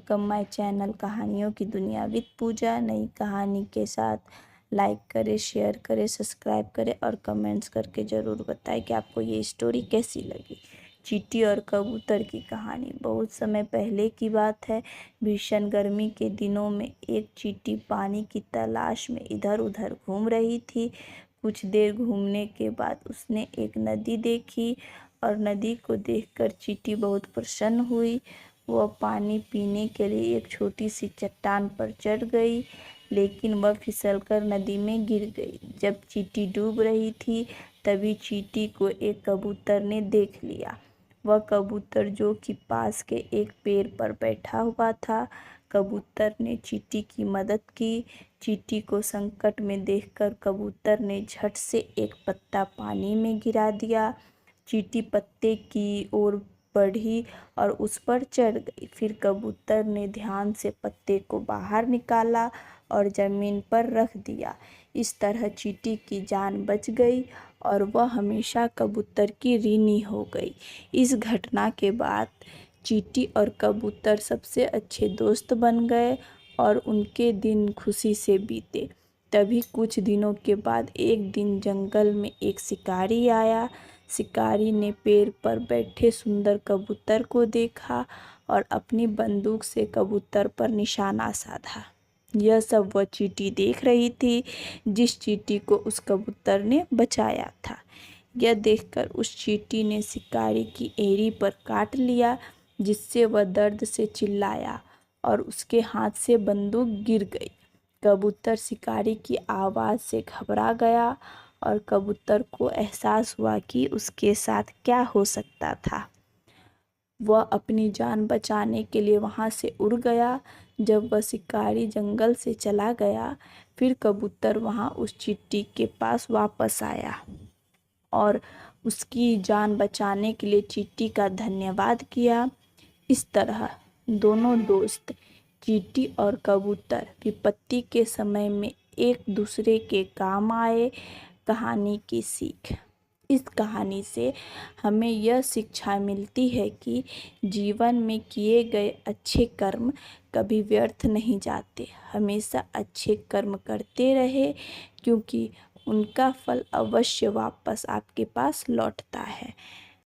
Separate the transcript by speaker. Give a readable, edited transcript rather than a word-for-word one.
Speaker 1: Welcome my channel कहानियों की दुनिया विद पूजा। नई कहानी के साथ लाइक करें, शेयर करें, सब्सक्राइब करें और कमेंट्स करके ज़रूर बताएं कि आपको ये स्टोरी कैसी लगी। चींटी और कबूतर की कहानी। बहुत समय पहले की बात है। भीषण गर्मी के दिनों में एक चींटी पानी की तलाश में इधर उधर घूम रही थी। कुछ देर घूमने के बाद उसने एक नदी देखी और नदी को देखकर चींटी बहुत प्रसन्न हुई। वह पानी पीने के लिए एक छोटी सी चट्टान पर चढ़ गई, लेकिन वह फिसलकर नदी में गिर गई। जब चींटी डूब रही थी तभी चींटी को एक कबूतर ने देख लिया। वह कबूतर जो कि पास के एक पेड़ पर बैठा हुआ था। कबूतर ने चींटी की मदद की। चींटी को संकट में देखकर कबूतर ने झट से एक पत्ता पानी में गिरा दिया। चींटी पत्ते की ओर बढ़ी और उस पर चढ़ गई। फिर कबूतर ने ध्यान से पत्ते को बाहर निकाला और ज़मीन पर रख दिया। इस तरह चींटी की जान बच गई और वह हमेशा कबूतर की ऋणी हो गई। इस घटना के बाद चींटी और कबूतर सबसे अच्छे दोस्त बन गए और उनके दिन खुशी से बीते। तभी कुछ दिनों के बाद एक दिन जंगल में एक शिकारी आया। शिकारी ने पेड़ पर बैठे सुंदर कबूतर को देखा और अपनी बंदूक से कबूतर पर निशाना साधा। यह सब वह चींटी देख रही थी जिस चींटी को उस कबूतर ने बचाया था। यह देखकर उस चींटी ने शिकारी की एड़ी पर काट लिया, जिससे वह दर्द से चिल्लाया और उसके हाथ से बंदूक गिर गई। कबूतर शिकारी की आवाज़ से घबरा गया और कबूतर को एहसास हुआ कि उसके साथ क्या हो सकता था। वह अपनी जान बचाने के लिए वहां से उड़ गया। जब वह शिकारी जंगल से चला गया, फिर कबूतर वहां उस चींटी के पास वापस आया और उसकी जान बचाने के लिए चींटी का धन्यवाद किया। इस तरह दोनों दोस्त चींटी और कबूतर विपत्ति के समय में एक दूसरे के काम आए। कहानी की सीख। इस कहानी से हमें यह शिक्षा मिलती है कि जीवन में किए गए अच्छे कर्म कभी व्यर्थ नहीं जाते। हमेशा अच्छे कर्म करते रहे, क्योंकि उनका फल अवश्य वापस आपके पास लौटता है।